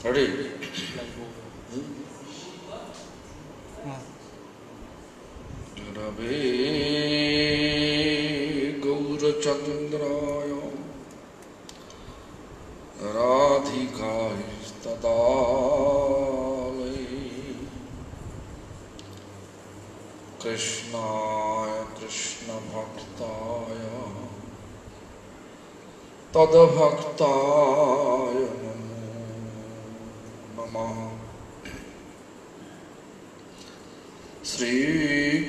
Ready? Rave Gaurachandraya Radhikaya Tadalai Krishnaya Krishna Bhaktaya Tadabhaktaya Namo Namah. Shri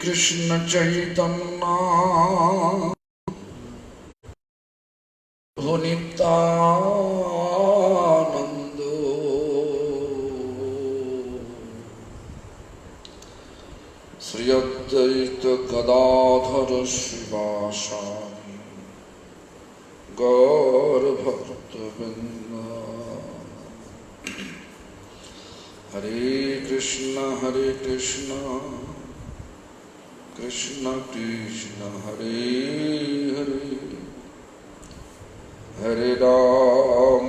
Krishna Chaitanya Nityananda Shri Advaita Gadadhara Shivasani Gaur Bhaktavinda. Hare Krishna Krishna Krishna Hare Hare Hare Ram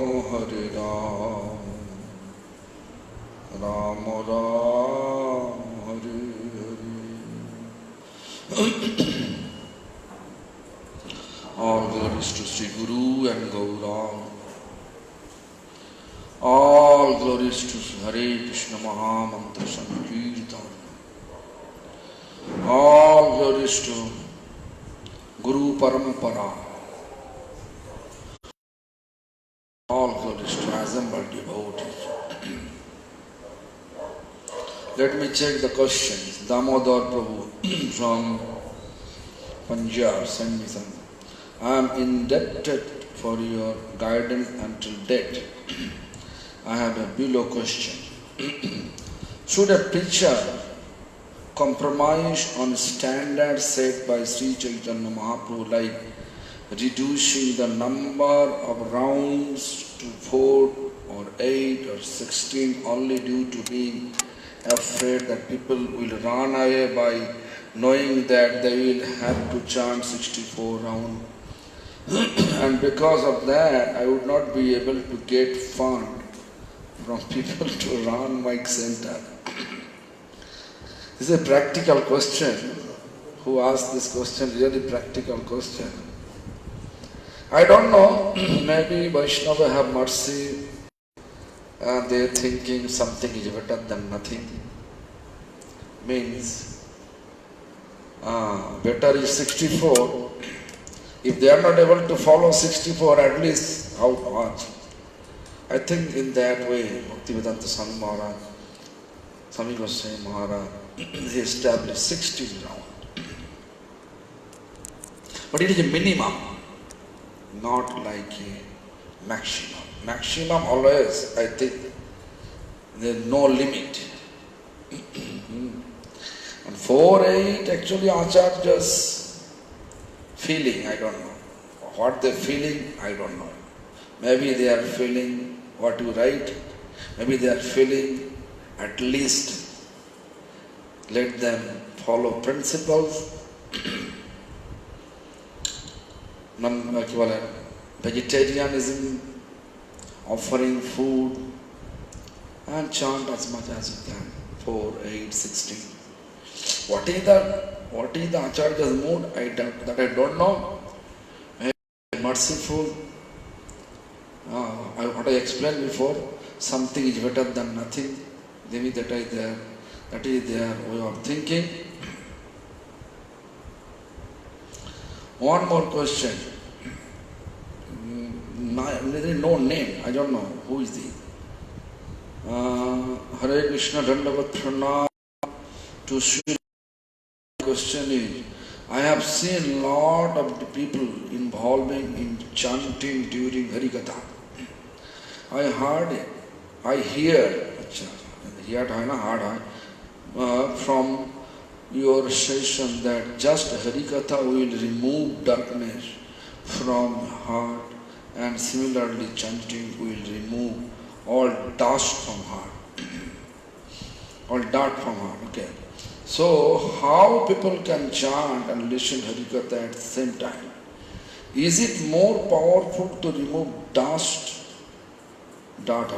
Ram Ram Hare Hare. All glories to Sri Guru and Gauranga. All glories to Hare Krishna Mahamantra Sankirtan. All glories to Guru Parampara. All glories to assembled devotees. Let me check the questions. Damodar Prabhu from Punjab sent me some. I am indebted for your guidance until death. I have a below question. Should a preacher compromise on standards set by Sri Chaitanya Mahaprabhu, like reducing the number of rounds to 4 or 8 or 16 only due to being afraid that people will run away by knowing that they will have to chant 64 rounds? And because of that, I would not be able to get fund from people to run my center. This is a practical question. Who asked this question? Really practical question. I don't know. Maybe Vaishnava have mercy and they are thinking something is better than nothing. Means better is 64. If they are not able to follow 64, at least how much? I think in that way, Bhaktivedanta Swami Maharaj, Swami Goswami Maharaj, he established 16 rounds. But it is a minimum, not like a maximum. Maximum always, I think, there is no limit. And 4-8, actually Acharya's feeling, I don't know. What they're feeling, I don't know. Maybe they are feeling what you write. Maybe they are feeling at least let them follow principles. Vegetarianism, offering food, and chant as much as you can. 4, 8, 16. What is the Acharya's mood? I don't know. Maybe merciful. What I explained before, something is better than nothing. Maybe that is their way of thinking. One more question. There is no name. I don't know. Who is he? Hare Krishna Dandavat Pranam to Sri. Question is, I have seen lot of the people involving in chanting during Harikatha. I hear from your session that just Harikatha will remove darkness from your heart, and similarly chanting will remove all dust from heart. All dirt from heart, okay. So, how people can chant and listen Harikatha at the same time? Is it more powerful to remove dust dot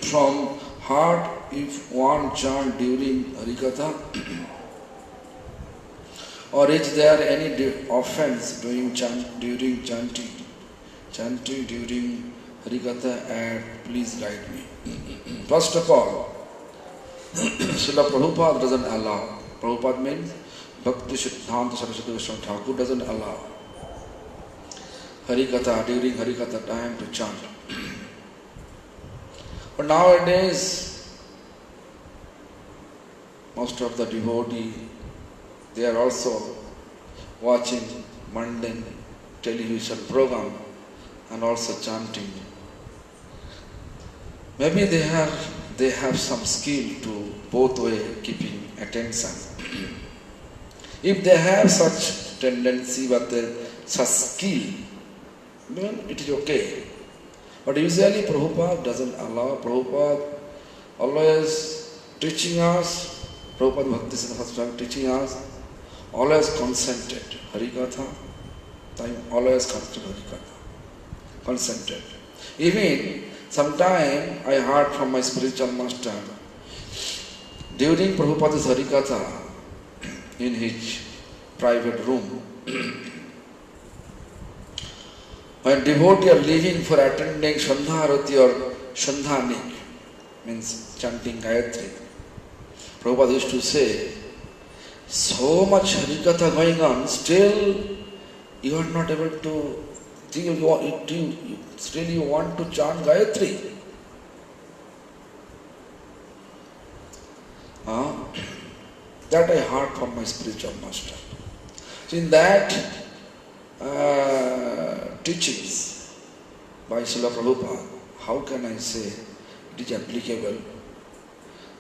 from heart. If one chant during Harikatha, or is there any offense during chanting during Harikatha? And please guide me. First of all, Srila Prabhupada doesn't allow. Prabhupada means Bhakti Siddhanta Saraswati Goswami Thakur doesn't allow Harikatha during Harikatha time to chant. But nowadays, most of the devotees, they are also watching mundane television program and also chanting. Maybe they have some skill to both way keeping attention. If they have such tendency, but such skill, then it is okay. But usually Prabhupada doesn't allow. Prabhupada always teaching us, Prabhupada Bhakti Siddhanta teaching us, always concentrate. Harikatha, time always concentrate Harikatha. Concentrate. Even sometime I heard from my spiritual master, during Prabhupada's Harikatha, in his private room, when devotees are leaving for attending Shandha Arati or Shandhanik, means chanting Gayatri, Prabhupada used to say, so much Harikatha going on, still you are not able to, still you want to chant Gayatri. That I heard from my spiritual master. So in that teachings by Srila Prabhupada, how can I say it is applicable?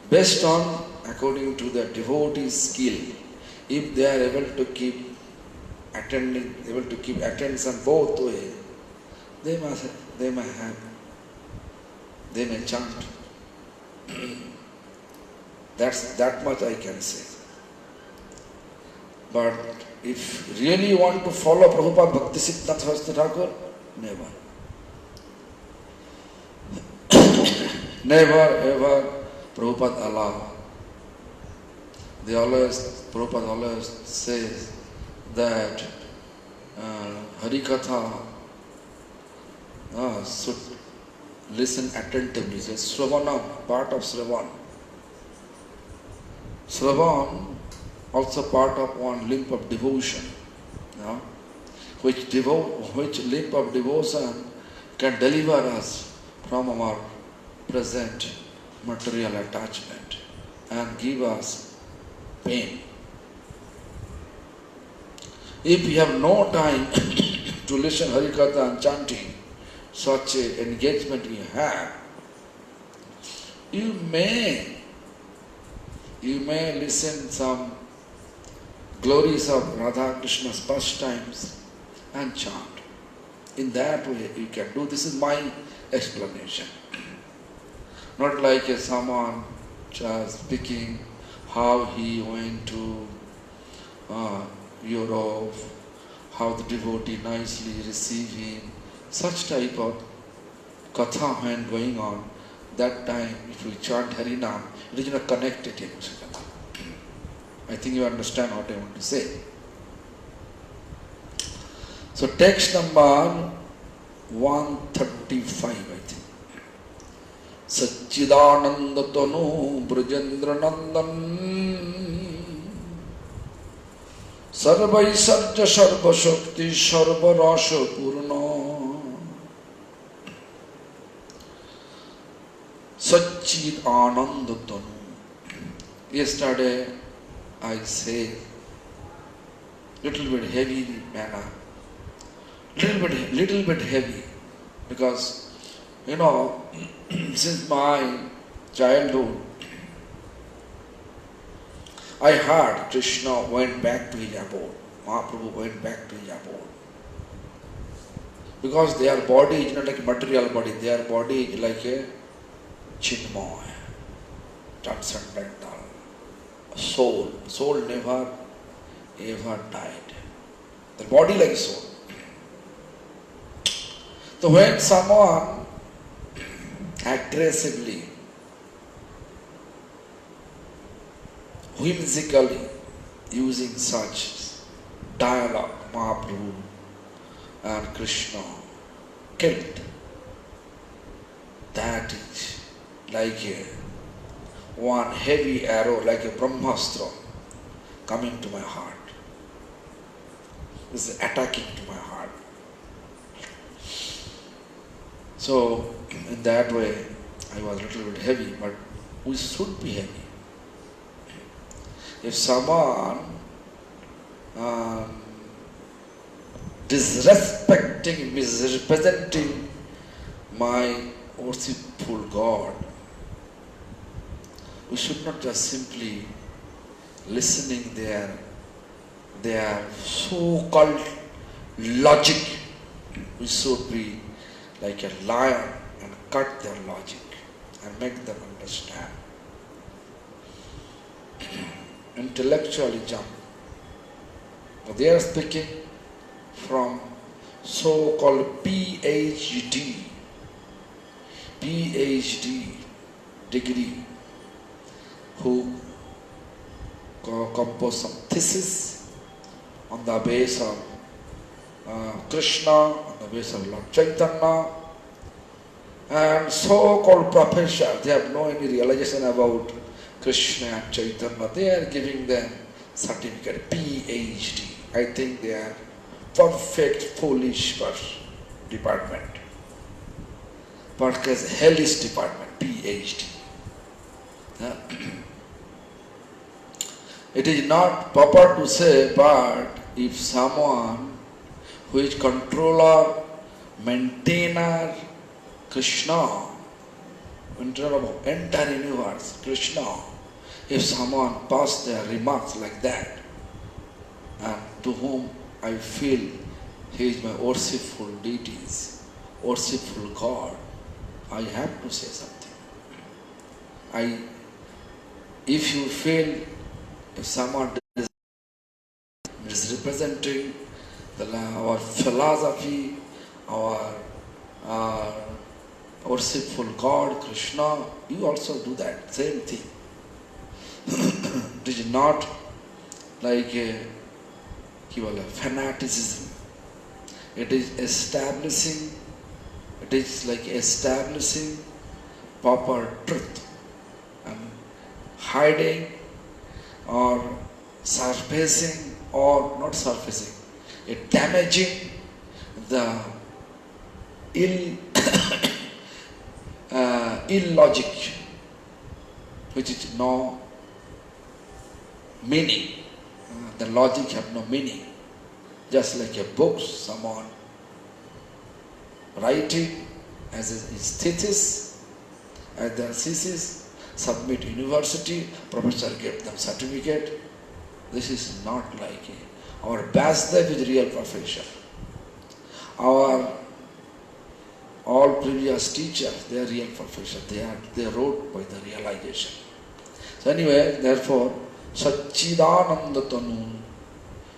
Based on, according to the devotee's skill, if they are able to keep attention both ways, they may chant. That much I can say. But if really you want to follow Prabhupada Bhakti Siddhanta Saraswati Thakur, never. Never ever Prabhupada allow. Prabhupada always says that Harikatha should listen attentively. It's Sravana, part of Sravan. Sravan also part of one limb of devotion, which limb of devotion can deliver us from our present material attachment and give us pain. If you have no time to listen Harikatha and chanting, such an engagement you have, you may listen some glories of Radha Krishna's pastimes and chant. In that way you can do. This is my explanation. Not like someone just speaking how he went to Europe, how the devotee nicely received him. Such type of katha when going on, that time if we chant Harinam, it is not connected in Srikatha. I think you understand what I want to say. So text number 135, I think. Satchidananda Tanu Brajendra Nandan Sarvai Sarja Sarva Shakti Sarva Rasha Purna Satchidananda Tanu. Yesterday I say little bit heavy manner, little bit heavy, because since my childhood I heard Krishna went back to his abode, Mahaprabhu went back to his abode, because their body is not like a material body, their body is like a Chinmaya, transcendental. Soul never ever died. The body like soul. So when someone aggressively, whimsically using such dialogue, Mahaprabhu and Krishna killed. That is like one heavy arrow, like a Brahmastra coming to my heart. Is attacking to my heart. So in that way I was a little bit heavy, but we should be heavy. If someone disrespecting, misrepresenting my worshipful God, we should not just simply listening their so-called logic. We should be like a lion and cut their logic and make them understand. Intellectualism. They are speaking from so-called PhD degree, who compose some thesis on the base of Krishna, on the base of Lord Chaitanya, and so-called professor, they have no any realization about Krishna and Chaitanya. They are giving them certificate, PhD. I think they are perfect foolish department. Because hellish department, PhD. It is not proper to say, but if someone who is controller, maintainer, Krishna, controller of entire universe, Krishna, if someone pass their remarks like that, and to whom I feel he is my worshipful deities, worshipful God, I have to say something. If you feel, if someone is misrepresenting our philosophy, our worshipful God, Krishna, you also do that, same thing. It is not like a fanaticism. It is like establishing proper truth and hiding or surfacing or not surfacing, damaging the illogic, which is no meaning. The logic have no meaning. Just like a book, someone writing as his thesis, as their thesis, submit university, professor gave them certificate. This is not like our Vasudev is real professor. Our all previous teachers, they are real professor. They wrote by the realization. So anyway, therefore, Satchidananda Tanu,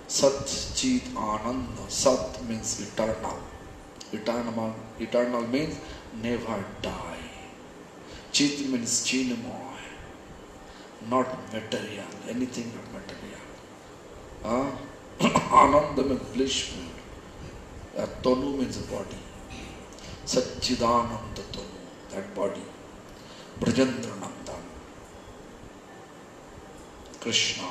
Sat Chit Ananda. Sat means eternal. Eternal means never die. Chit means Chinmoy, not material, anything not material. Ananda means blissful. Tanu means body. Satchidananda Tanu, that body. Brajendrananda, Krishna.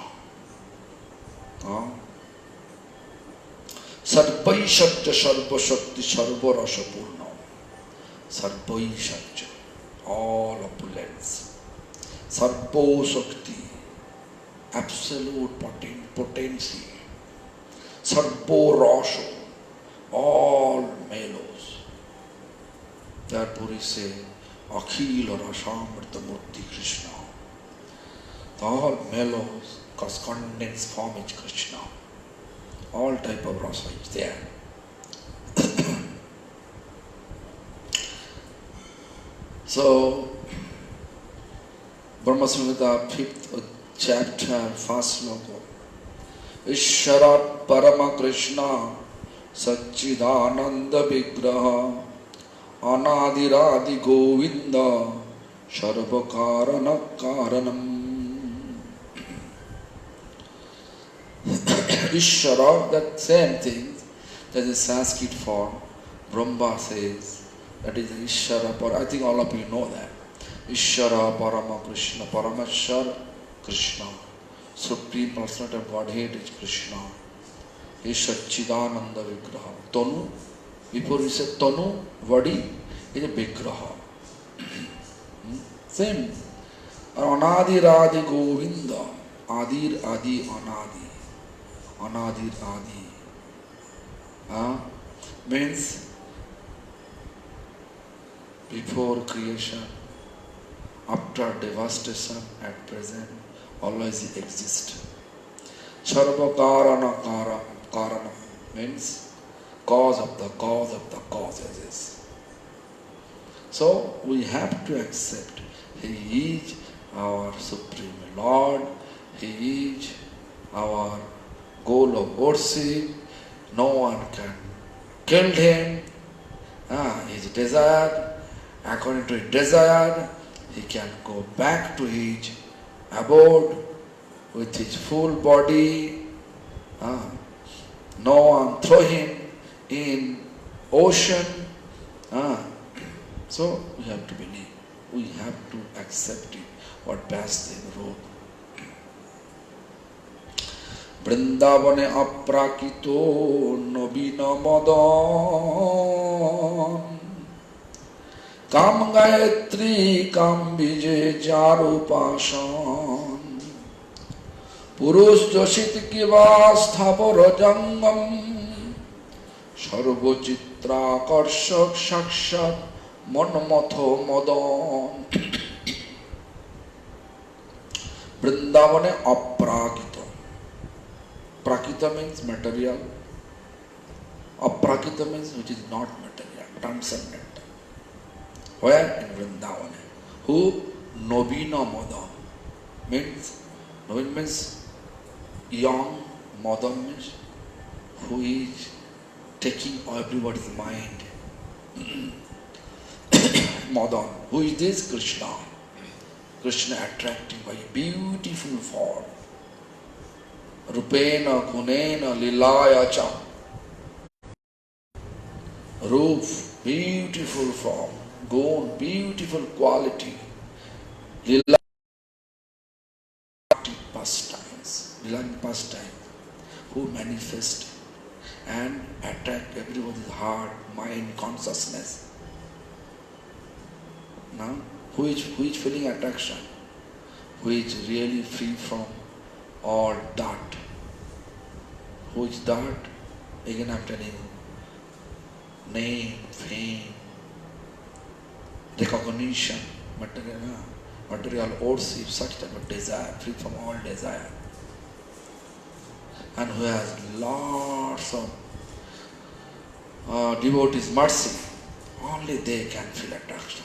Sarvai Satya Sarva Shakti Sarva Rasa Purna. Sarvai Satya, all opulence. Sarvo Shakti, absolute potency. Sarvo Rasa, all mellows. Therefore he say, Akhila Rasamrita Murti Krishna. All mellows, because condensed form is Krishna. All type of rasa is there. So, Brahma Samhita, 5th chapter, 1st sloka. Ishvara Parama Krishna Satchidananda Vigraha Anadiradi Govinda Sarvakarana Karanam. Ishvara, that same thing, that is Sanskrit form. Brahma says, that is Ishvara, I think all of you know that. Ishvara Parama Krishna, Parameshwar Krishna. Supreme Personality of Godhead is Krishna. He is Satchidananda Vigraha. Tanu, before we say Tanu, Vadi is a Vigraha. Same. Anadir Adi Govinda. Adir Adi Anadi. Anadir Adi. Means before creation, after devastation, at present, always exist. Sarva Karana Karana means cause of the causes. So we have to accept He is our Supreme Lord, He is our goal of worship, no one can kill Him. His desire, according to His desire, He can go back to His abode with His full body. No one throw Him in ocean. So we have to believe, we have to accept it, what Vasudev wrote. Vrindavane aprakito nobina madan Kam Gayatri Kam Vijay Jarupasan Purush Joshit Kiva Sthapara Jangam Sarva Chitra Karshak Shakshat Manmatho Madan Vrindavane aprakito. Prakita means material. Aprakita means which is not material, transcendent. Where? In Vrindavana. Who? Nobina Madan. Novin means young, Madan means who is taking everybody's mind. Madan. Who is this? Krishna. Krishna attracting by a beautiful form. Rupena Gunena Lilaya Cha. Rup, beautiful form. Gun, beautiful quality. Lila pastimes. Lila pastime. Who manifest and attract everyone's heart, mind, consciousness. Now, who is feeling attraction? Who is really free from all doubt? Who is that? Again I am telling you. Name, fame, recognition, material worship, such type of desire, free from all desire. And who has lots of devotees, mercy, only they can feel attraction.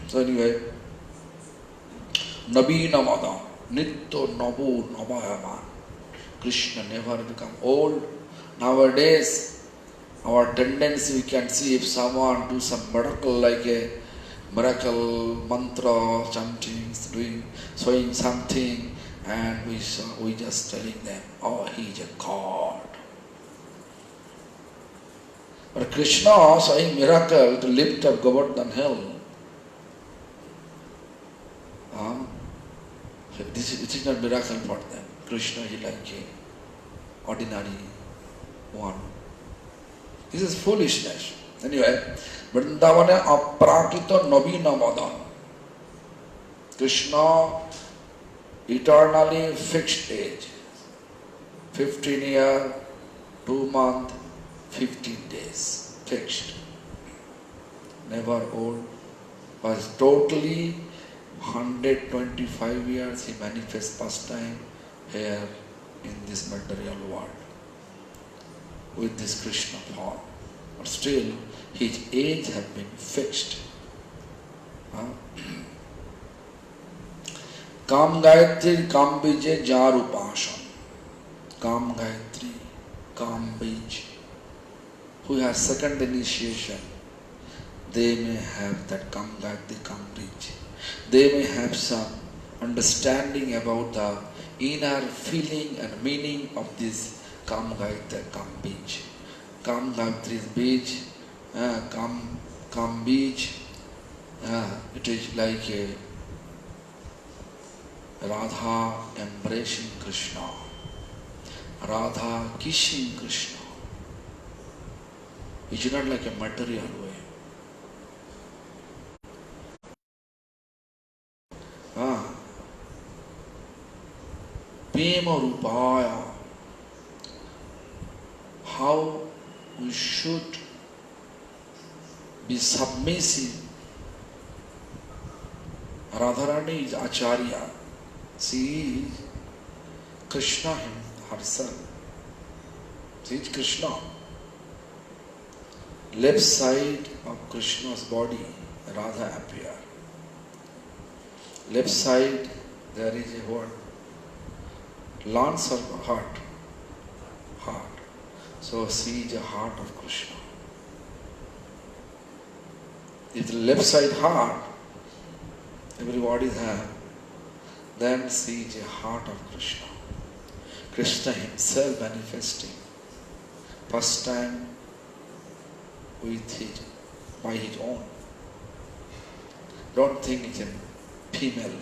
So anyway, Nabina Madam, Nitto Nabu Navayaman. Krishna never become old. Nowadays, our tendency we can see if someone do some miracle like a miracle mantra, chanting, showing something, and we just telling them, oh, he is a God. But Krishna showing miracle to lift up Govardhan hill. It is not miracle for them. Krishna is like a ordinary one. This is foolishness. Anyway, Vrindavane aprakita navina madan. Krishna eternally fixed age. 15 years, 2 months, 15 days. Fixed. Never old. Was totally 125 years he manifests pastime here in this material world with this Krishna form. But still, his age has been fixed. Kam Gayatri, Kam Bija, Jarupasam. Kam Gayatri, Kam Bij. Who has second initiation. they may have that Kam-Gayatri Kam-Bij. They may have some understanding about the inner feeling and meaning of this Kam-Gayatri Kam-Bij. Kam-Gayatri Bij, Kam-Bij, it is like a Radha embracing Krishna, Radha kissing Krishna. It's not like a material way. Prema Rupaya, how we should be submissive. Radharani is Acharya. She is Krishna herself. She is Krishna. Left side of Krishna's body, Radha appear. Left side, there is a word, lance of heart. So she is the heart of Krishna. If the left side heart, everybody have, then she is the heart of Krishna. Krishna himself manifesting. First time by his own. Don't think it's a female.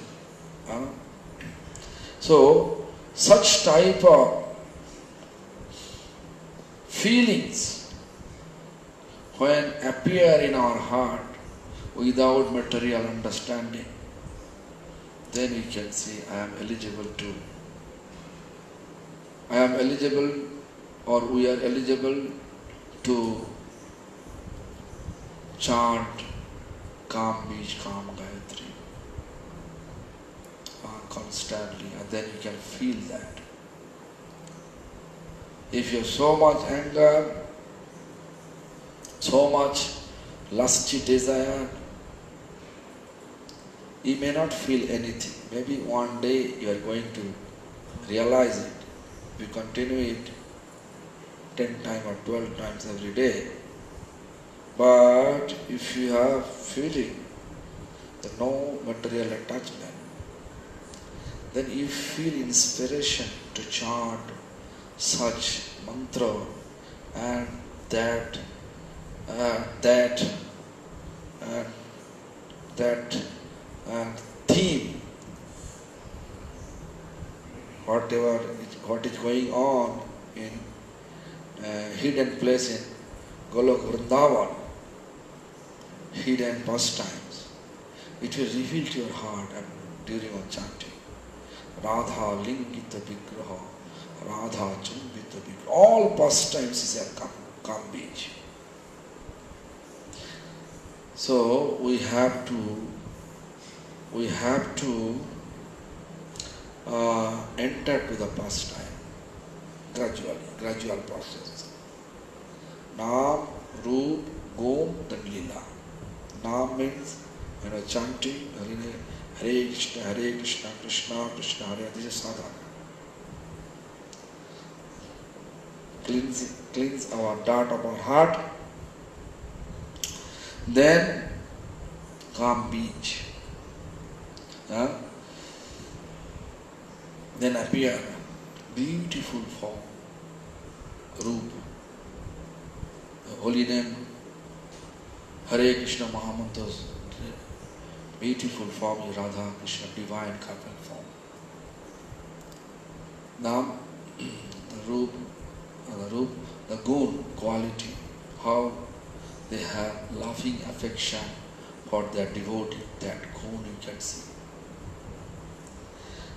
So, such type of feelings when appear in our heart without material understanding, then we can say, I am eligible to. I am eligible, or we are eligible to chant Kam-Bij, Kam-Gayatri constantly, and then you can feel that. If you have so much anger, so much lusty desire, you may not feel anything. Maybe one day you are going to realize it. You continue it 10 times or 12 times every day. But if you have feeling, that no material attachment, then you feel inspiration to chant such mantra and that theme, what is going on in hidden place in Golok Vrindavan, hidden pastimes, it will reveal to your heart and during our chanting. Radha Lingita Vigraha, Radha Chumbita Vigraha, all pastimes is a Kam-Bij. So we have to enter to the pastime gradual process. Naam, Roop, Gom, then Lila. Naam means chanting Hare Krishna, Krishna Krishna, Hare. This is sadhana. Cleanse our dirt of our heart. Then Kam-Bij. Then appear beautiful form, Roop. The holy name, Hare Krishna Mahamantra's beautiful form is Radha Krishna, divine couple form. Now, the Roop, the Gun, quality, how they have loving affection for their devotee, that Gun you can see.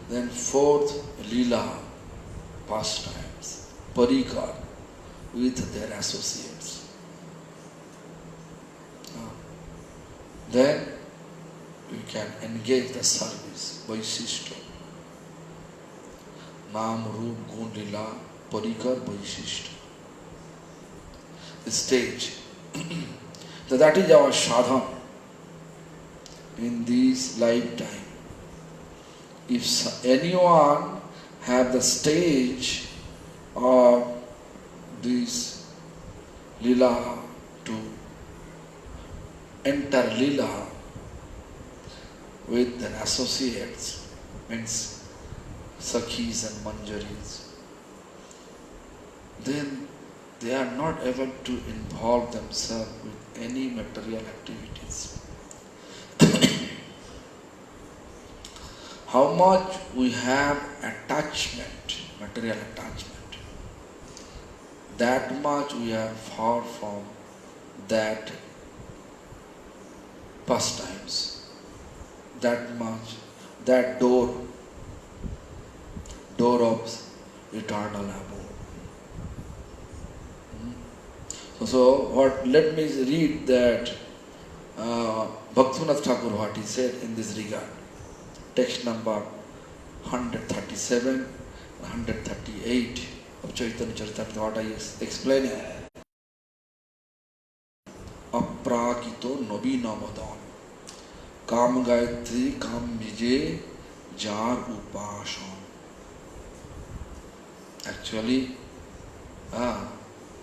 Then fourth, Leela, pastimes, Parikar, with their associates. Then we can engage the service, Vaishishta. Naam, Roop, Gun, Leela, Parikar, Vaishishta. The stage. So that is our sadhana in this lifetime. If anyone have the stage of this lila enter Leela with their associates, means Sakhis and Manjaris, then they are not able to involve themselves with any material activities. How much we have attachment, material attachment, that much we are far from that pastimes, that much, that door of eternal abode. So what? Let me read that Bhaktivinoda Thakur what he said in this regard. Text number 137, 138 of Chaitanya Charitamrita. What I explain? Aprakito nobina madan kam gayatri kam vijay jar upashan. Actually,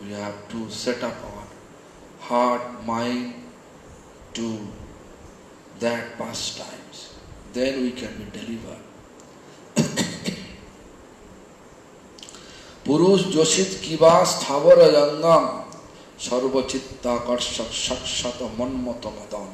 we have to set up our heart, mind to that pastimes. Then we can be delivered. Purush Joshit Kivas Thavara Yangam Sarva Chitta Karshak Shakshata Manmata Madan.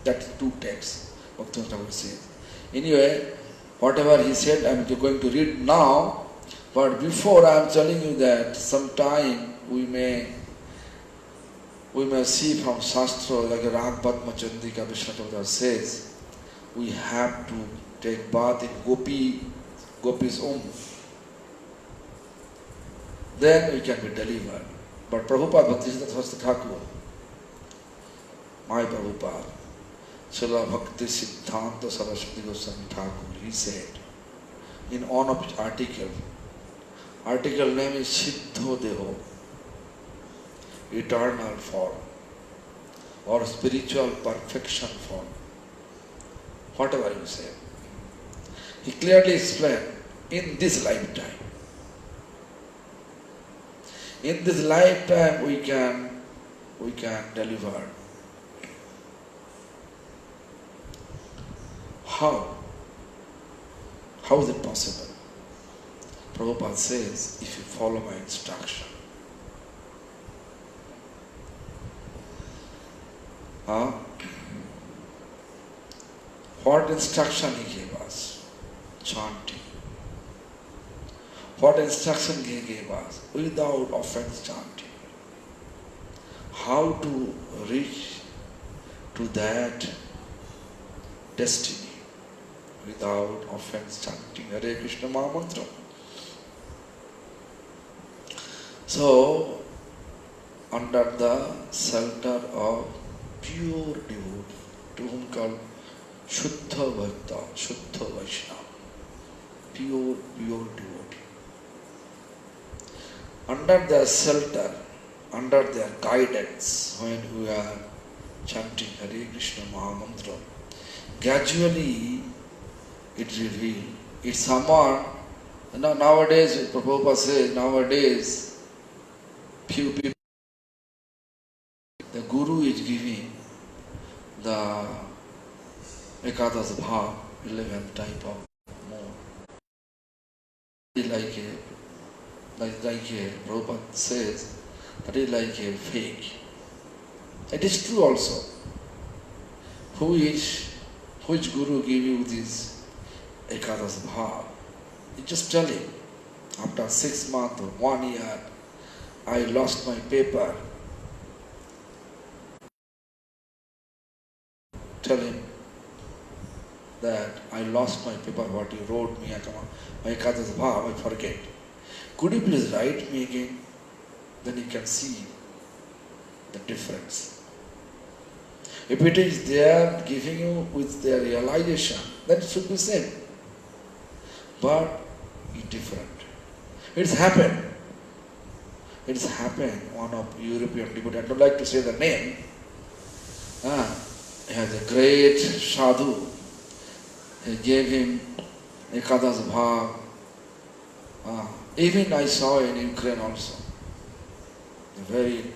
That's two texts Bhaktivinoda Thakur says. Anyway, whatever he said, I am going to read now. But before I am telling you that sometime we may see from Shastra like Ragpadma Chandika Vishnu says, we have to take bath in Gopi's then we can be delivered. But Prabhupada Bhaktisiddhanta Saraswati Thakur, my Prabhupada, Srila Bhakti Siddhanta Saraswati Goswami Thakur, he said in one of his article name is Siddho Deho, eternal form or spiritual perfection form, whatever you say. He clearly explained, in this lifetime. In this lifetime we can deliver. How? How is it possible? Prabhupada says, if you follow my instruction. What instruction he gave us? Chanting. What instruction he gave us? Without offense chanting. How to reach to that destiny without offense chanting Hare Krishna Mahamantra. So, under the shelter of pure devotee, to whom called Shuddha Bhakta, Shuddha Vaishnava, pure devotee. Under their shelter, under their guidance, when we are chanting Hare Krishna Mahamantra, gradually it reveals. It's someone, nowadays, Prabhupada says, nowadays, few people, the Guru is giving the Ekadas Bhav, 11 type of mode. Like Prabhupada says, that is like a fake. It is true also. Which Guru give you this Ekadas Bhav? You just tell him, after 6 months or 1 year, I lost my paper. Tell him that I lost my paper, what you wrote me, my Ekadas Bhav, I forget. Could you please write me again? Then you can see the difference. If it is there giving you with their realization, then it should be same. But it's different. It's happened. It's happened. One of European devotee, I don't like to say the name. He has a great sadhu. He gave him Ekadas Bhav. Even I saw in Ukraine also. A very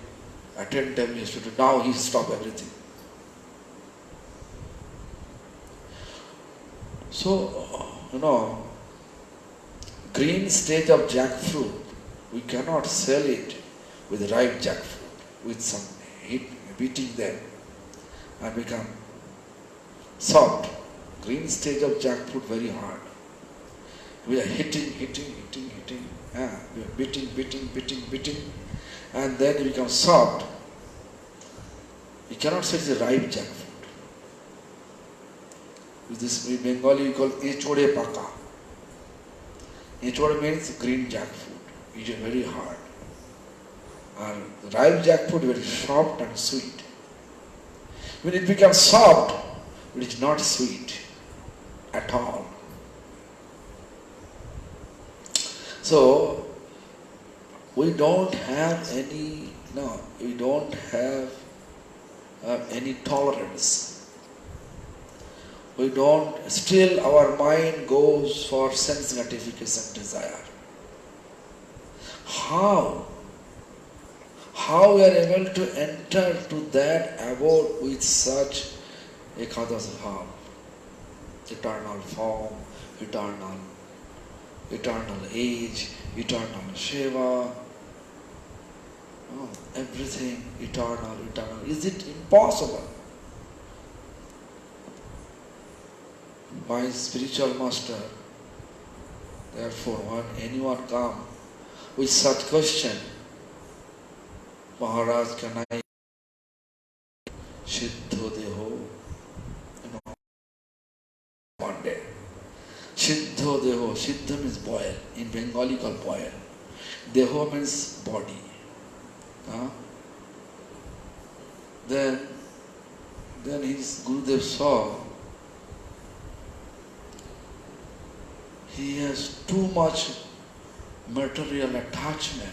attentively, he stood. Now he stopped everything. So, green stage of jackfruit, we cannot sell it with ripe jackfruit, with some heat, beating them and become soft. Green stage of jackfruit very hard. We are hitting, we are beating, and then it becomes soft. We cannot say it's a ripe jackfruit. With this, in Bengali we call echode paka. Echode means green jackfruit. It is very hard. And ripe jackfruit is very soft and sweet. When it becomes soft, it is not sweet at all. So, we don't have any tolerance. We don't, still our mind goes for sense gratification desire. How we are able to enter to that abode with such Ekadas bhav, eternal form, eternal age, eternal seva, everything eternal. Is it impossible? My spiritual master, therefore, when anyone come with such question, Maharaj, can I Siddho Deho? One day. Siddho Deho. Siddha means boil. In Bengali called boil. Deho means body. Then his Gurudev saw he has too much material attachment.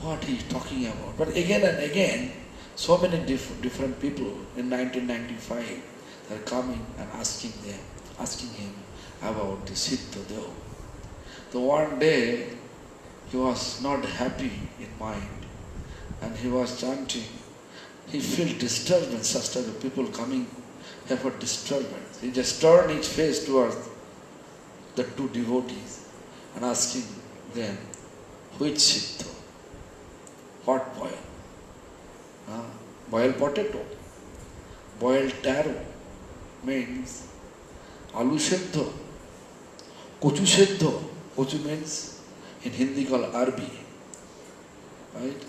What he is talking about. But again and again, so many different people in 1995 they are coming and asking him about the Siddha Deho. So one day he was not happy in mind and he was chanting. He felt disturbance, such type of people coming here for disturbance. He just turned his face towards the two devotees and asking them, which Siddha? What boil? Boiled potato. Boiled taro means alu siddho. Kochu siddho. Kochu means in Hindi called arbi. Right?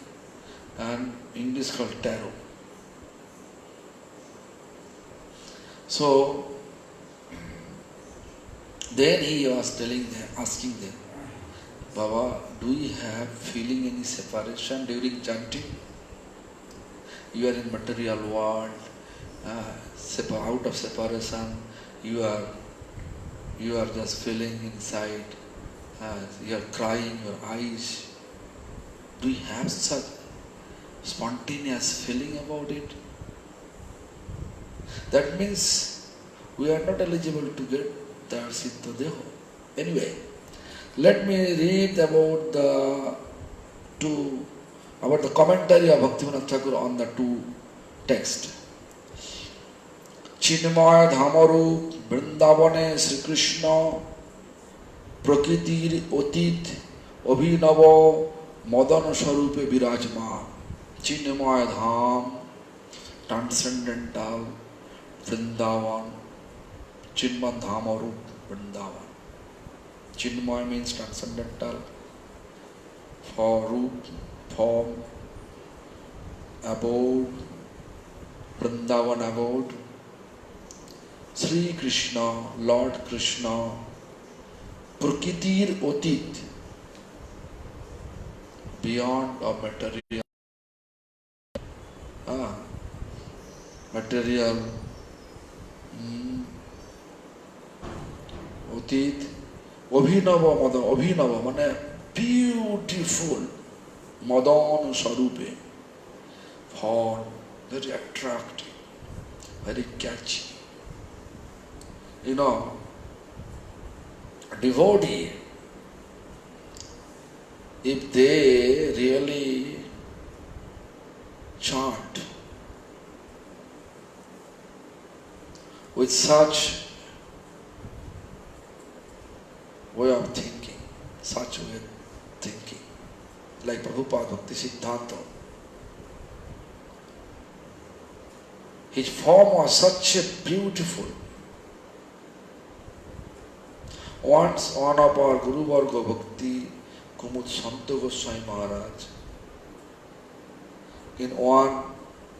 And English called taro. So, then he was asking them, Baba, do you have feeling any separation during chanting? You are in material world, out of separation, you are just feeling inside, you are crying, your eyes. Do you have such spontaneous feeling about it? That means we are not eligible to get the Siddha Deho. Anyway, let me read about the commentary of Bhaktivinoda Thakur on the two texts. Chinmaya Dhamaru Vrindavane Sri Krishna Prakritir Otit Abhinava Madana Sarupe Virajman. Chinmaya Dham, transcendental Vrindavan, Chinmaya Dhamaru Vrindavan. Chinmaya means transcendental, for root, form, abode, Vrindavan abode. Sri Krishna, Lord Krishna, Prakritir Otit, beyond of material. Material. Otit. Abhinava Madan. Abhinava means beautiful. Madan Sarupe. Form. Very attractive. Very catchy. Devotee, if they really chant with such way of thinking, such way of thinking, like Prabhupada Bhakti Siddhanta. His form was such a beautiful. Once one of our Guru Varga Bhakti Kumud Santa Goswami Maharaj, in one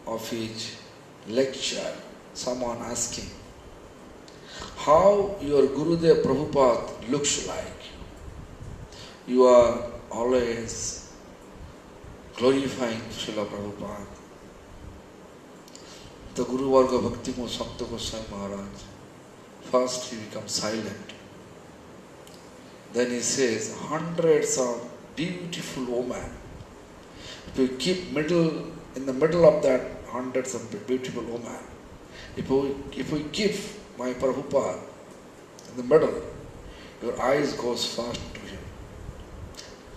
of his lecture, someone asked him, how your Gurudev Prabhupada looks like? You are always glorifying Srila Prabhupada. The Guru Varga Bhakti Kumud Santa Goswami Maharaj, first he becomes silent. Then he says, hundreds of beautiful women. If you keep in the middle of that hundreds of beautiful women, if we keep my Prabhupada in the middle, your eyes goes fast to him.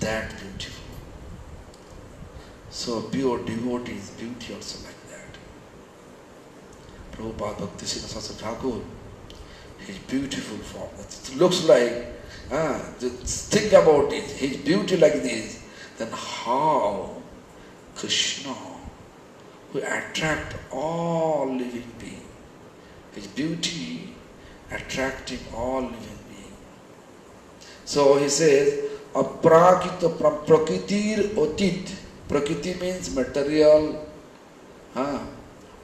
That beautiful. So pure devotees, beauty also like that. Prabhupada Bhakti Siddhanta Thakur, his beautiful form. It looks like, just think about it, his beauty like this, then how Krishna will attract all living beings. His beauty attracting all living beings. So he says, aprakita prakritir otit. Prakriti means material.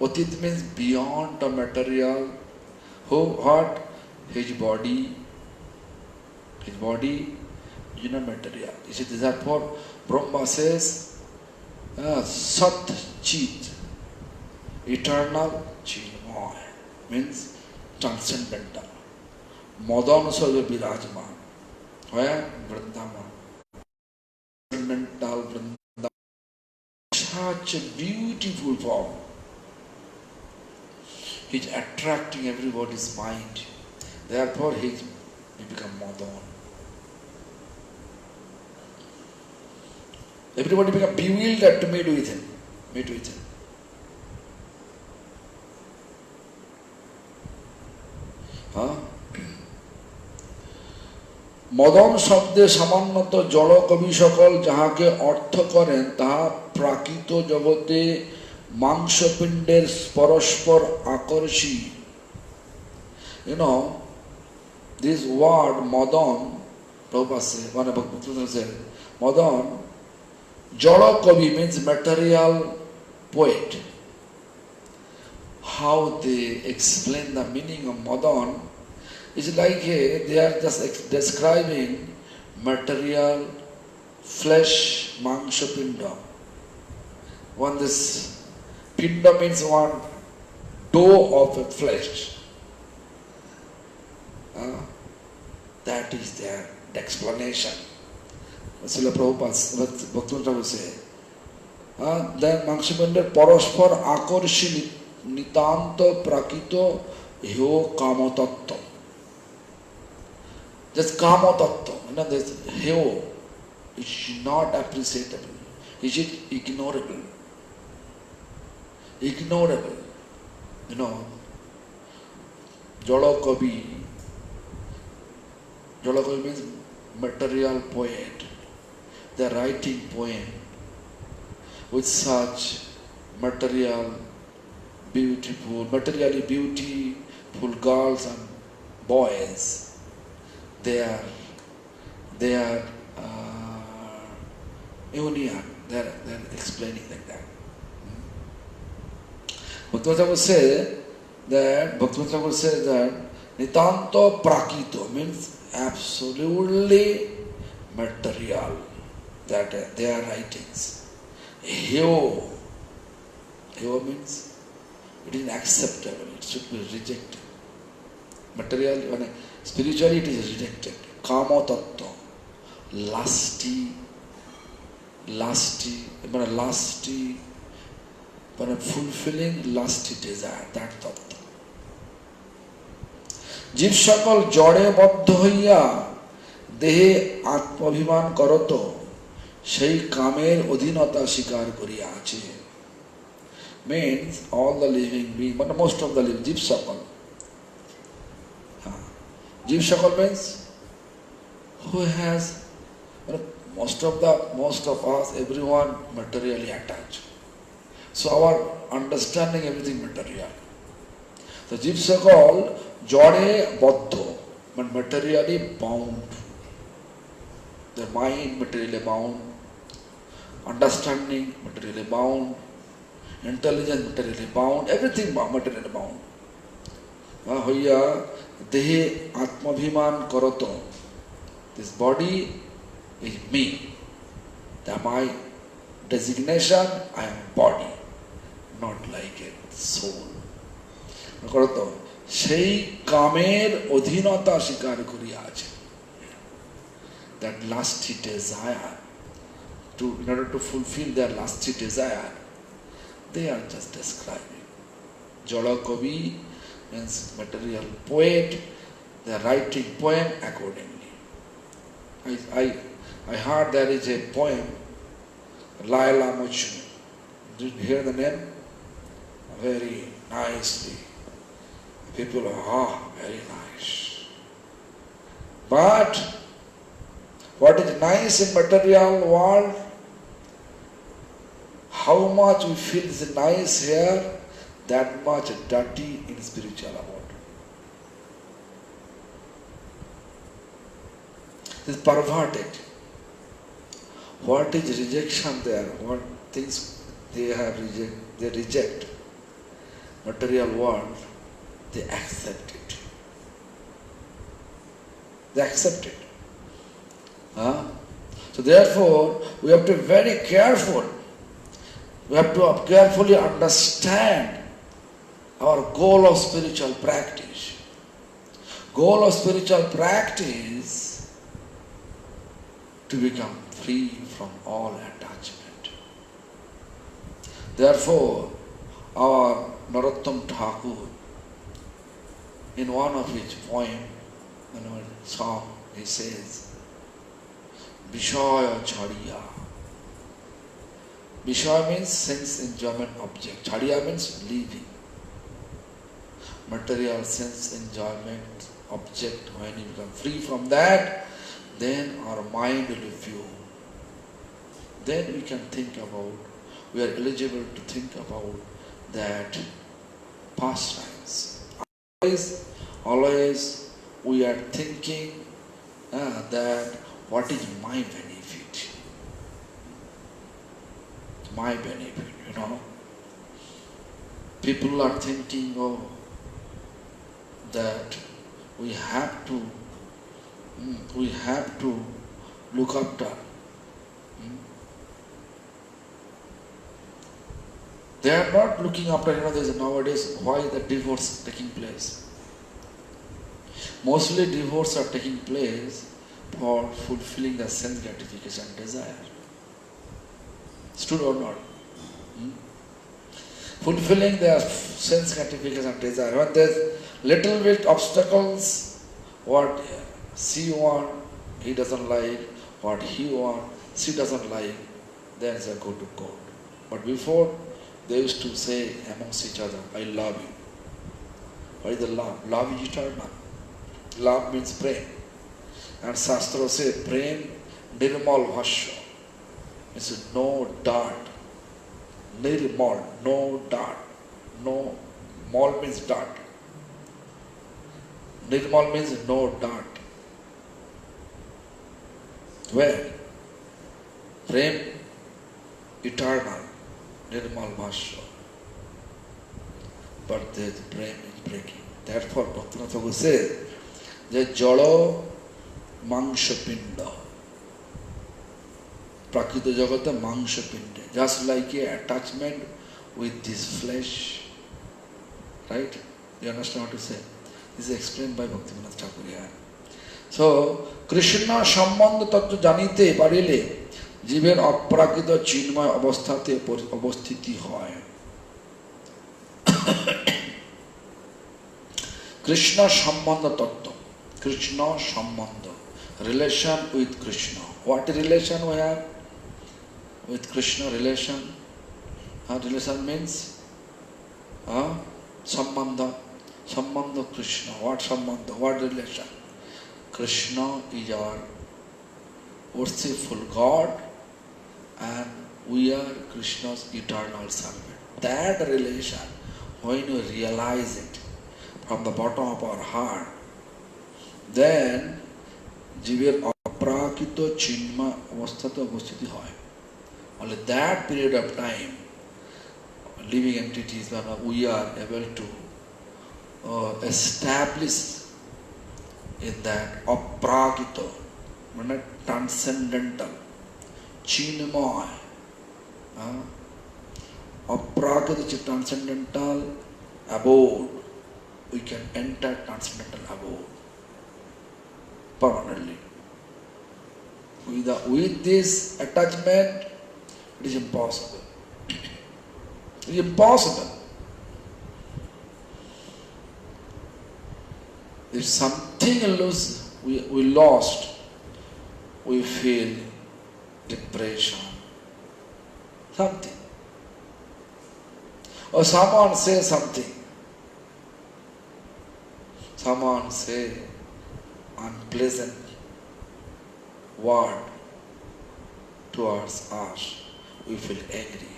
Otit means beyond the material. What? His body. His body, material. You see, therefore, Brahma says, Sat Chit, eternal Chinmay, means transcendental. Madan Sarva Birajman. Where? Vrindavan. Transcendental Vrindavan. Such a beautiful form. He's attracting everybody's mind. Therefore, he become Madan. Everybody become bewildered to meet with him. Meet with him. Madan শব্দে সামান্যত জড় কবি সকল যাহাকে অর্থ করেন তাহা প্রাকৃত জগতে মাংসপিণ্ডের পরস্পর আকর্ষী. This word Madan, Prabhupada said, Madan, Jada Kavi means material poet. How they explain the meaning of Madan is like they are just describing material, flesh, mangsha pinda. One this pinda means one dough of a flesh. That is their explanation. Srila Prabhupada Bhaktivinoda will say, then Mangshabandar Paraspar Akorshi Nitanto Prakito Hyo Kamo Tattva. Just Kamo Tattva. This Hyo is not appreciable. Is it ignorable? Ignorable. Jada Kavi. Jada Kavi means material poet. They are writing poem with such materially beautiful girls and boys. They are union. They are explaining like that. Bhaktivinoda will say that Nitanto Prakito means absolutely material. That they are writings. Hyo means it is acceptable, it should be rejected. Materially, spiritually it is rejected. Kamo tattva, lusty, fulfilling lusty desire, that tattva. জীব সকল জড়ে বদ্ধ হইয়া দেহে আত্মাভিমান করত সেই কামের অধীনতা স্বীকার করিয়া আছে. means all the living beings, but most of the living, Jeev Sakal. Jeev Sakal means who has, most of us, everyone materially attached. So our understanding everything material. So Jeev Sakal, jode baddho, but materially bound. Their mind materially bound, understanding materially bound, intelligence materially bound, everything materially bound. Hoya dehe atmabhiman karato. This body is me. My designation, I am body, not like a soul. Karato. Sei kamer odhinata shikar koriya ache. That lusty desire, in order to fulfill their lusty desire, they are just describing. Jala Kavi means material poet, they are writing poem accordingly. I heard there is a poem, Laila Majnun. Did you hear the name? Very nicely. People are, very nice. But what is nice in material world, how much we feel is nice here, that much dirty in spiritual world. It is perverted. What is rejection there? What things they reject. Material world, they accept it. They accept it. So therefore, we have to be very careful. We have to carefully understand our goal of spiritual practice. Goal of spiritual practice to become free from all attachment. Therefore, our Narottam Thakur, in one of his poem, song, he says, Vishaya Chadiya. Vishaya means sense enjoyment object. Chadiya means living. Material sense enjoyment object. When you become free from that, then our mind will be pure. Then we can think about, we are eligible to think about that pastimes. Always we are thinking that what is my benefit? My benefit, People are thinking, that we have to look after. They are not looking after, there's nowadays why the divorce taking place. Mostly divorce are taking place for fulfilling the sense gratification desire. It's true or not? Fulfilling their sense gratification desire. When there's little bit obstacles, what she wants, he doesn't like, what he wants, she doesn't like, then they go to court. But before, they used to say amongst each other, I love you. What is the love? Love is eternal. Love means prem. And Shastra says, prem nirmal bhashya. Means no dart. Nirmal, no dart. No, mal means dart. Nirmal means no dart. Where? Prem, eternal. Nirmal bhashya. But the prem is breaking. Therefore, Bhaktivinoda Thakur says, যে জড় মাংসপিণ্ড প্রাকৃত জগতে মাংসপিণ্ডে just like a attachment with this flesh, right? You understand what to say? This is explained by Bhaktivinoda Thakur here. So Krishna সম্বন্ধ তত্ত্ব জানিতে পারিলে জীবের অপ্রাকৃত চিন্ময় অবস্থাতে অবস্থিতি হয়। কৃষ্ণ সম্বন্ধ তত্ত্ব, কৃষ্ণ সম্বন্ধ, relation with Krishna. What relation we have with Krishna? Relation means Sambandha. Sambandha Krishna. What Sambandha? What relation? Krishna is our worshipful God and we are Krishna's eternal servant. That relation, when you realize it from the bottom of our heart, then জীবের অপ্রাকৃত চিন্ময় অবস্থাতে উপস্থিতি হয়. Only that period of time, living entities, when we are able to establish in that অপ্রাকৃত, মানে transcendental, চিন্ময়, অপ্রাকৃত transcendental abode, we can enter transcendental abode permanently. With this attachment, it is impossible. It is impossible. If something we lost, we feel depression. Something. Or someone say something. Someone say unpleasant word towards us, we feel angry.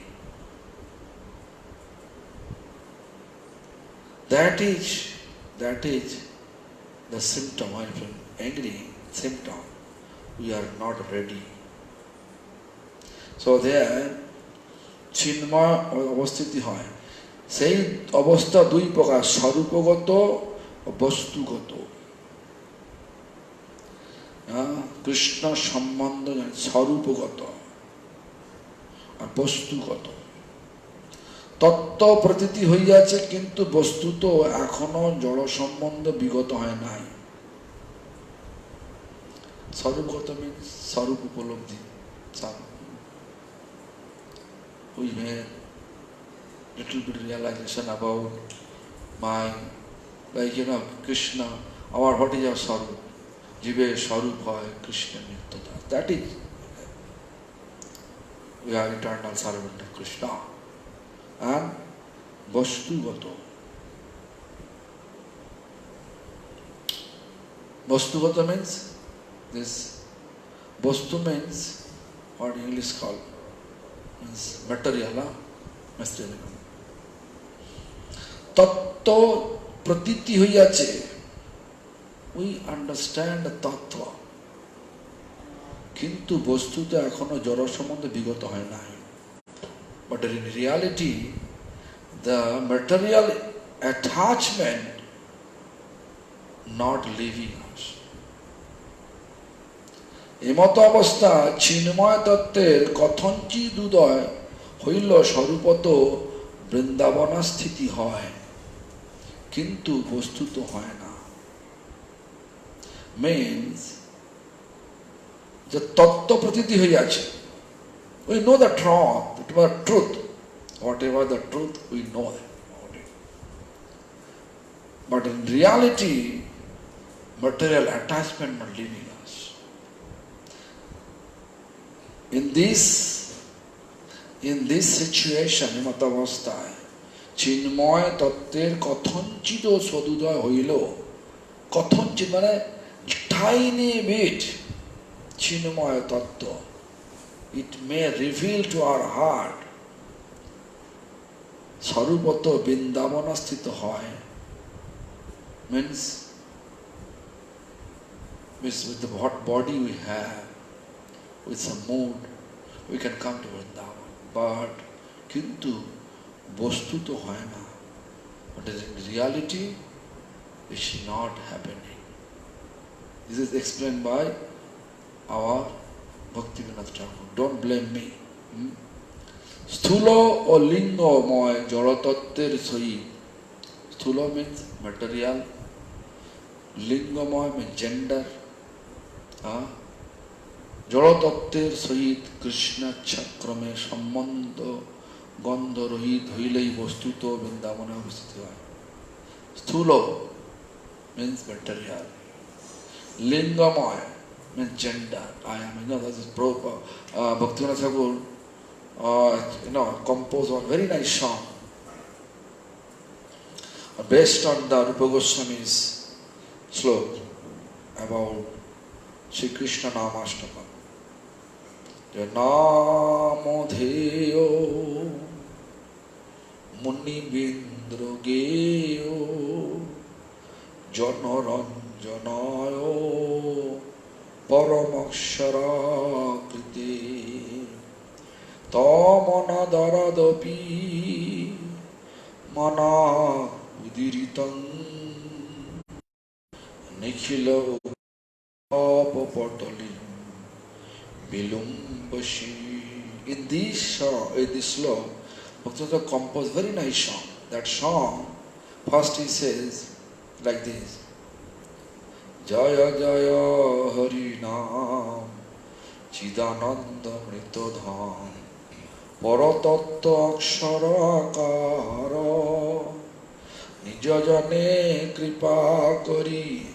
That is the symptom. When we feel angry, symptom, we are not ready. So there, চিন্ময় অবস্থিতি হয়. সেই অবস্থা দুই প্রকার, স্বরূপগত ও বস্তুগত. কৃষ্ণ সম্বন্ধ স্বরূপগত আর বস্তুগত. তত্ত্ব প্রতীতি হইয়াছে কিন্তু বস্তুত এখনো জড় সম্বন্ধ বিগত হয় নাই. স্বরূপগত means স্বরূপ উপলব্ধি. We made little bit realization about my, Krishna, our what is our Sarup? Jive Sarup hoy Krishna Nityata. That is, we are eternal servant of Krishna. And Vastugato. Vastugato means this. Vastu means what English called means material. তত্ত্ব প্রতীতি হইয়াছে. We understand the tattva, কিন্তু বস্তুতে এখনো জড় সম্বন্ধে বিগত হয় নাই. But in reality, the material attachment not leaving us. এমত অবস্থা চিন্ময় তত্ত্বের কথঞ্চিৎ উদয় হইল স্বরূপত বৃন্দাবনা স্থিতি হয়, কিন্তু বস্তুত হয় না. Means যে তত্ত্ব প্রতীতি হইয়াছে, we know the truth, whatever the truth, we know that. But in reality, material attachment not leaving us. In this situation, হিমতাবস্থায় চিন্ময় তত্ত্বের কথঞ্চিত সদুদয় হইল. কথঞ্চিত মানে tiny bit চিন্ময় তত্ত্ব. It may reveal to our heart. স্বরূপত বৃন্দাবনা স্থিত হয়. Means with the body we have, with some mood, we can come to Vrindavan. But কিন্তু বস্তু তো হয় না. But in reality, it is not happening. This is explained by our Bhaktivinoda Thakur. Don't blame me. স্থূল ও লিঙ্গময় জড়তত্ত্বের সহিত, স্থূল means material, লিঙ্গময় means gender, জড়তত্ত্বের সহিত কৃষ্ণাচ্ছাক্রমে সম্বন্ধ গন্ধ রহিত হইলেই বস্তুত বৃন্দাবনে অবস্থিত হয়. স্থূল means material, lingamaya means gender. That is Bhaktivinoda Thakur composed one very nice song. based on the Rupa Goswami's slok about Sri Krishna Namashtaka. Namodheyo Munibindrogeyo Janaranjanayo Paramakshaраkriti Tamanadaradhapi Mana Udiritam Nikhila Upapatali Bilumbashi. In this sloka, Bhaktivinoda composed very nice song. That song, first he says like this: Jaya Jaya Hari Nam Chidananda Mritodham Paratattva Aksharakara Nijajane Kripa Kari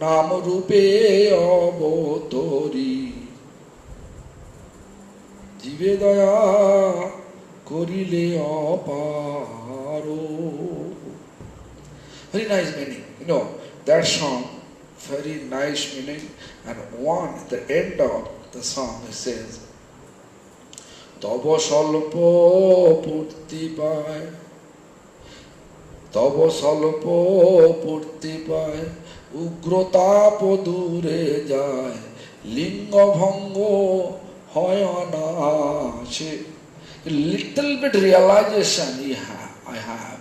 Nam Rupe Avatori Jive Daya Korile Aparo. Very nice meaning. That song, very nice meaning. And one, at the end of the song, it says, Tava salpo purti pai, Tava salpo purti pai, Ugrota dure jai, Linga bhango hoyana. A little bit realization I have.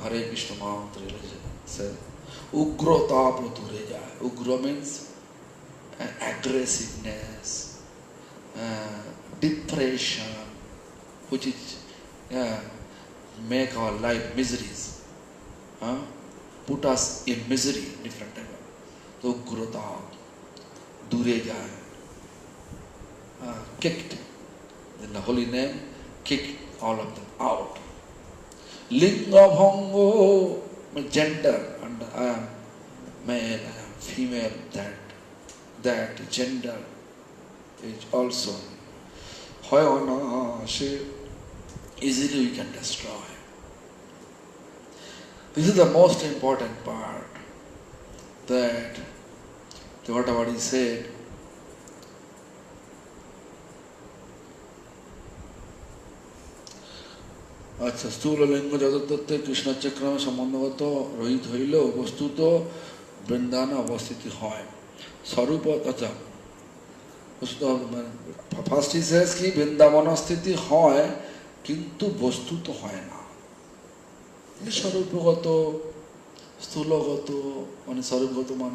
Hare Krishna Mahamantra realization. Says, Ugrota dure jai. Ugra means aggressiveness, depression, which is make our life miseries, put us in misery, different type of. So Ugrata, Dureja, kicked. Then the holy name kicked all of them out. Linga Bhango, gender, and I am male, I am female, that gender is also Hoyana, easily we can destroy. This is the most important part, that whatever he said, अच्छा स्थूल लिंग जगत कृष्ण चक्र में संबंधगत रहित हईल वस्तुत वृंदावन अवस्थित है स्वरूप। अच्छा फार्स्ट ही सेज कि वृंदावन स्थिति है किंतु वस्तु तो है ना, स्वरूपगत स्थूलगत मान स्वरूपगत मान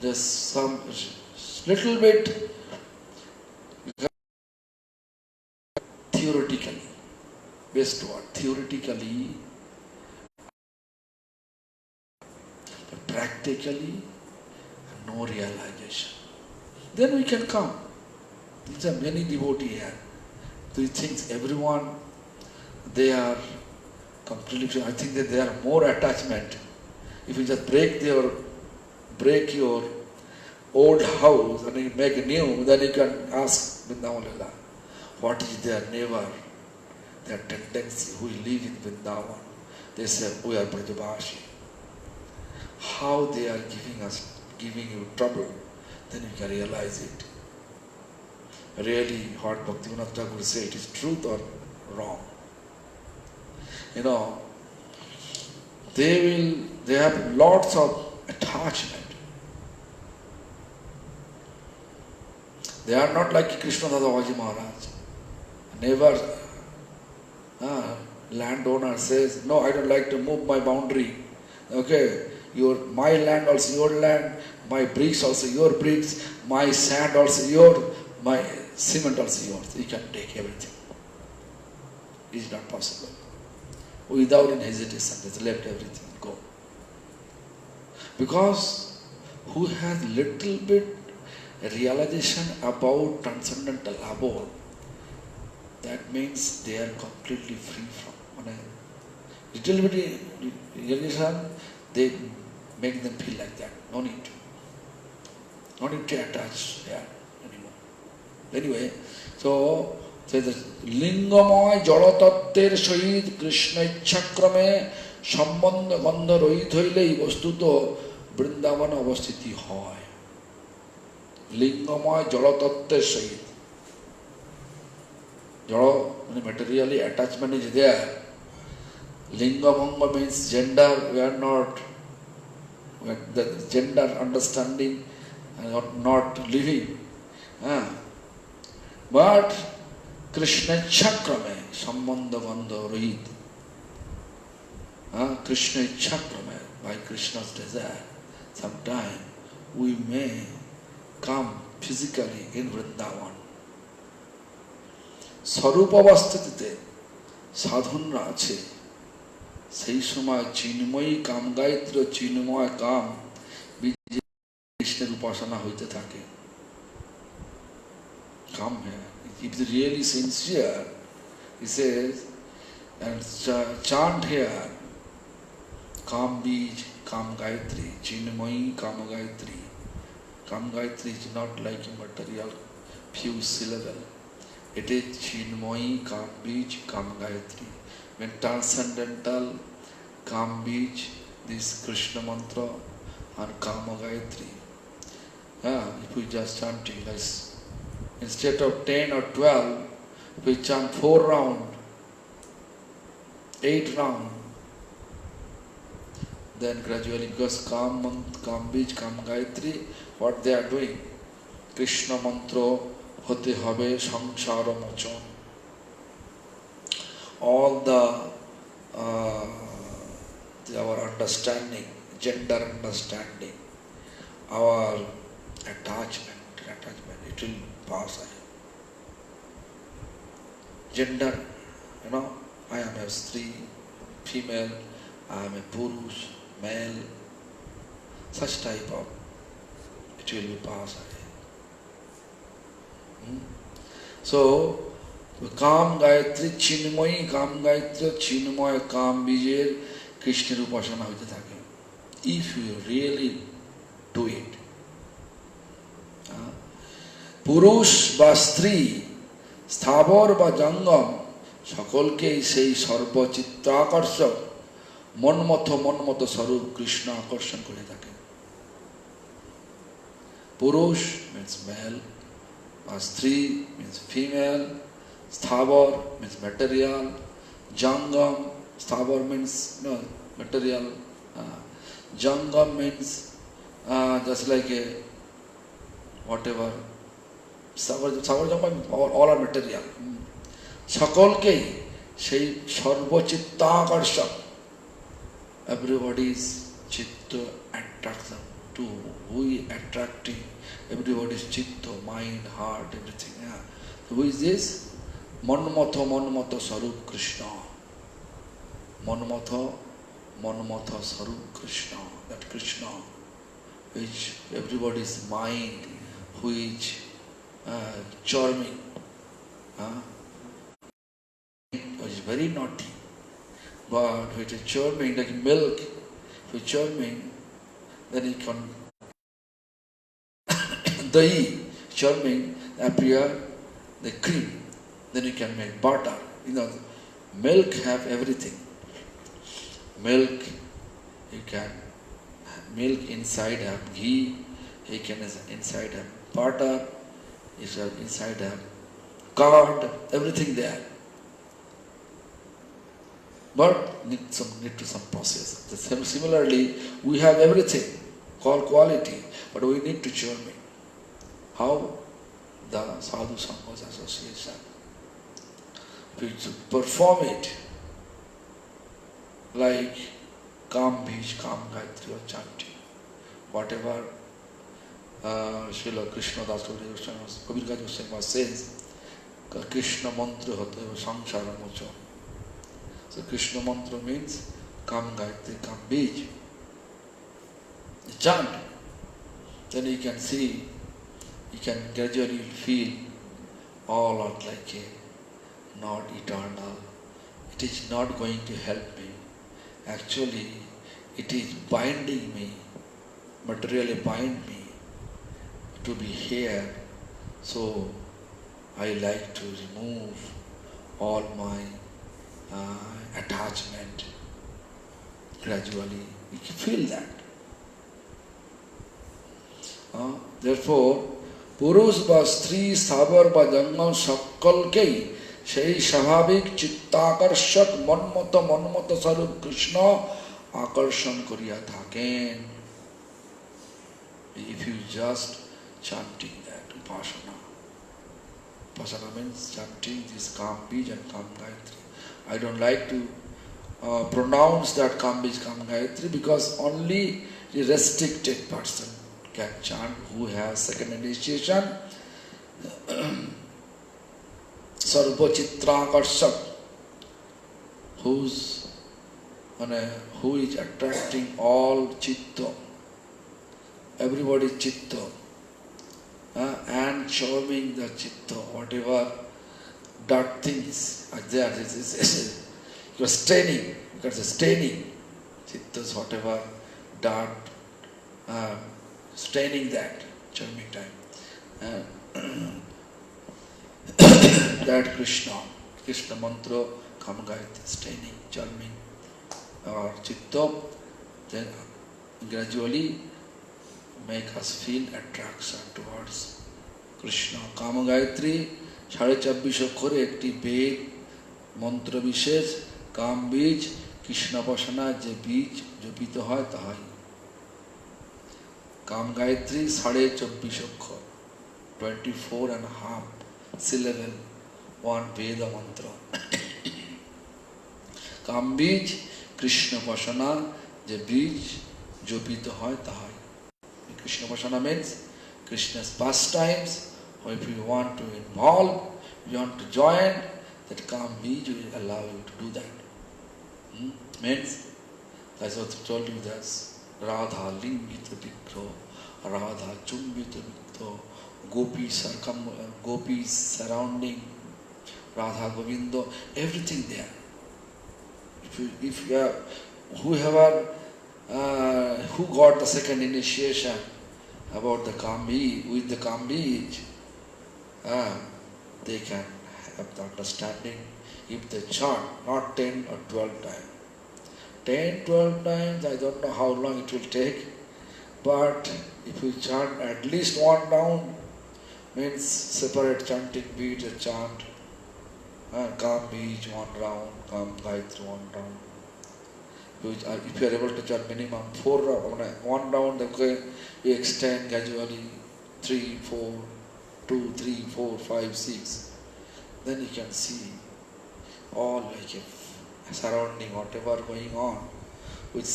just some little bit theoretically, based word, theoretically, but practically no realization. Then we can come. There are many devotees here. Do you think everyone, they are completely, I think that they are more attachment. If you just break your old house and you make a new, then you can ask Vrindavan Lila, what is their neighbor, their tendency, who live in Vrindavan. They say, we are Brajavashi. How they are giving you trouble, then you can realize it. Really, what Bhaktivinoda Thakur say, it is truth or wrong. They have lots of attachment. They are not like Krishna Dadaji Maharaj. Never, landowner says, no, I don't like to move my boundary. Okay, my land also your land, my bricks also your bricks, my sand also yours, my cement also yours. You can take everything. It is not possible. Without any hesitation, they left everything and go. Because who has little bit realization about transcendental abode, that means they are completely free from. Little bit realization, they make them feel like that. No need to attach there anymore. Anyway, so লিঙ্গময় জড়তত্ত্বের সহিত কৃষ্ণ ইচ্ছাক্রমে সম্বন্ধ গন্ধ রহিত হইলেই বস্তুত বৃন্দাবন অবস্থিতি হয়। লিঙ্গময় জড়তত্ত্বের সহিত, জড় মানে materially attachment is there. Lingabanga means gender, we are not, the gender understanding not living. But Krishna Chakrame, Sambandha Bandha Rohit. Krishna Chakrame, by Krishna's desire, sometime we may come physically in Vrindavan. স্বরূপ অবস্থিতিতে সাধনরা আছে, সেই সময় চিন্ময়ী কাম গায়ত্রী চিন্ময় কাম বীজে কৃষ্ণের উপাসনা হইতে থাকে। Come here. If it's really sincere, he says, and chant here, Kam Bij, Kam Gayatri, Chinmayi Kam Gayatri. Kam Gayatri is not like a material few syllable. It is Chinmayi Kam Bij, Kam Gayatri. When transcendental Kam Bij, this Krishna mantra and Kama Gayatri. If we just chanting like instead of 10 or 12, we chant 4 round, 8 round. Then gradually, because Kam Bij, Kam Gayatri, what they are doing? Krishna mantra hote habe samsara mochon. All our understanding, gender understanding, our attachment, it will pass away. Gender, I am a stree, female, I am a purush, male, such type of, it will be pass away. So, Kam Gayatri, Chinmayi Kam Gayatri, Chinmaya Kam Bijer, Krishna Upasana hoite thake. If you really do it. পুরুষ বা স্ত্রী, স্থাবর বা জঙ্গম, সকলকেই সেই সর্বচিত্তাকর্ষক মনমত স্বরূপ কৃষ্ণ আকর্ষণ করে থাকে। পুরুষ means male, or স্ত্রী means female, sthabor means material, jangam, sthabor means material, jangam means just like a whatever, sthabor jangam, all are material. সকলকেই সেই সর্বচিত্তাকর্ষক, everybody's chitta attraction to who is attracting, everybody's chitta, mind, heart, everything. So who is this? Manmatha Sarup Krishna. Manmatha Sarup Krishna. That Krishna, which everybody's mind, who is charming, is very naughty, but which is charming like milk. If it's charming, then it can dahi, charming, appear the cream, then you can make butter. Milk have everything. Milk inside have ghee, you can inside have butter, inside have curd, everything there. But need some process. Similarly, we have everything called quality, but we need to charming. How? The Sadhu Sangha's association. We perform it like Kam Bij, Kam Gayatri or chanting. Whatever Srila Krishna Das Kabir Goswami says, Krishna mantra hote samsara mochon. So Krishna mantra means Kam Gayatri, Kam Bij. Chant. Then you can see, you can gradually feel all are like a not eternal. It is not going to help me. Actually, it is binding me, materially bind me to be here. So I like to remove all my attachment. Gradually, you can feel that. Therefore, পুরুষ বা স্ত্রী স্থাবর বা জঙ্গম সকলকেই সেই স্বাভাবিক চিত্তাকর্ষক মন্মত স্বরূপ কৃষ্ণ আকর্ষণ করিয়া থাকেন। If you just chanting that upasana. Upasana means chanting this Kam Bij and Kam Gayatri. I don't like to pronounce that Kam Bij, Kam Gayatri because only the restricted person can chant who has second initiation. Sarva Chitrakarsak, who is attracting all chitta, everybody's chitta, and charming the chitta, whatever dark things are there. You are staining, because staining chittas, whatever dark, staining that, charming time. That Krishna mantra, Kam Gayatri, staining, charming our chitta, then gradually make us feel attraction towards Krishna. Kam Gayatri 24 অক্ষরে একটি বেদ মন্ত্র বিশেষ। কাম বীজ কৃষ্ণ উপাসনা যে বীজ জপিত হয় তাহাই কাম গায়ত্রী 24.5 অক্ষর, 24.5 syllable, one Veda mantra. কাম বীজ কৃষ্ণ উপাসনা যে বীজ জপিত হয় তাহাই। Krishna Upasana means Krishna's pastimes, or if you want to involve, you want to join, that Kam Bij will allow you to do that. Means, that's what I told you, that's Radha Lingita Vikro, Radha Chumbita Vikro, gopis surrounding Radha Govindo, everything there. If you have, who got the second initiation about the Kam Bij, with the Kam Bij, they can have the understanding if they chant not 10 or 12 times. 10, 12 times, I don't know how long it will take, but if you chant at least one round, means separate chanting beat a chant, Kam Bij one round, Kam Gayatri one round. If you are able to chant minimum 4 rounds, one round, okay, you extend gradually 3, 4, 2, 3, 4, 5, 6. Then you can see all like a surrounding, whatever going on, which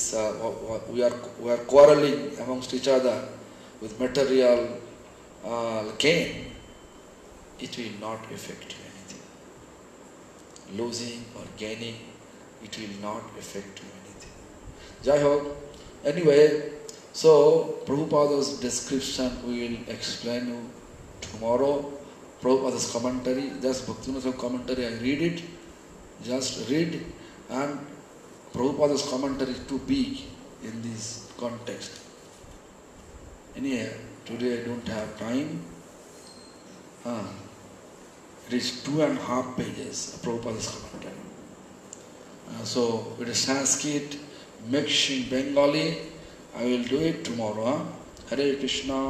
we are quarreling amongst each other with material gain. It will not affect you anything. Losing or gaining, it will not affect you anything. Jai Ho. Anyway, so Prabhupada's description we will explain you tomorrow. Prabhupada's commentary, just Bhaktivinoda commentary, I read it. Just read, and Prabhupada's commentary is too big in this context. Anyhow, today I don't have time. It is 2.5 pages of Prabhupada's commentary. So it is Sanskrit, mixed in Bengali. I will do it tomorrow. Hare Krishna.